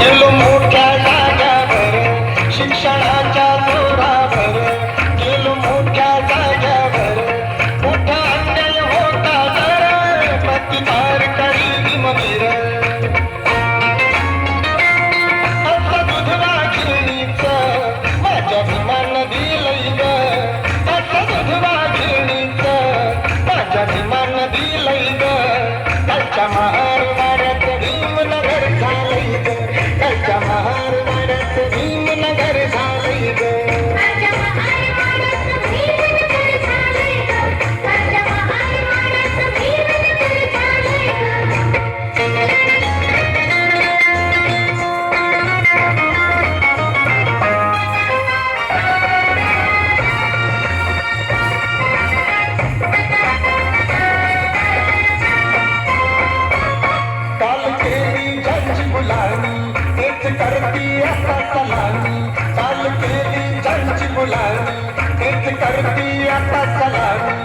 गेलो मोठ्या जाग्यावर शिक्षणाच्या जोरावर, गेलो मोठ्या जाग्यावर मोठा अन्याय होता जर प्रतिकार करी भीमवीर. आता दुधवा खिळणीचं माझ्या भीमान दिलंय ग, आता दुधवा खिळणीचं माझ्या भीमान दिलंय ग. कालच्या महार वाड्यात भीमनगर झालंय ग, कालच्या महार वाड्यात भीमनगर झालंय ग. काल केली ज्यांची गुलामी तेच करती आता सलामी, काल केली ज्यांची गुलामी तेच करती आता सलामी.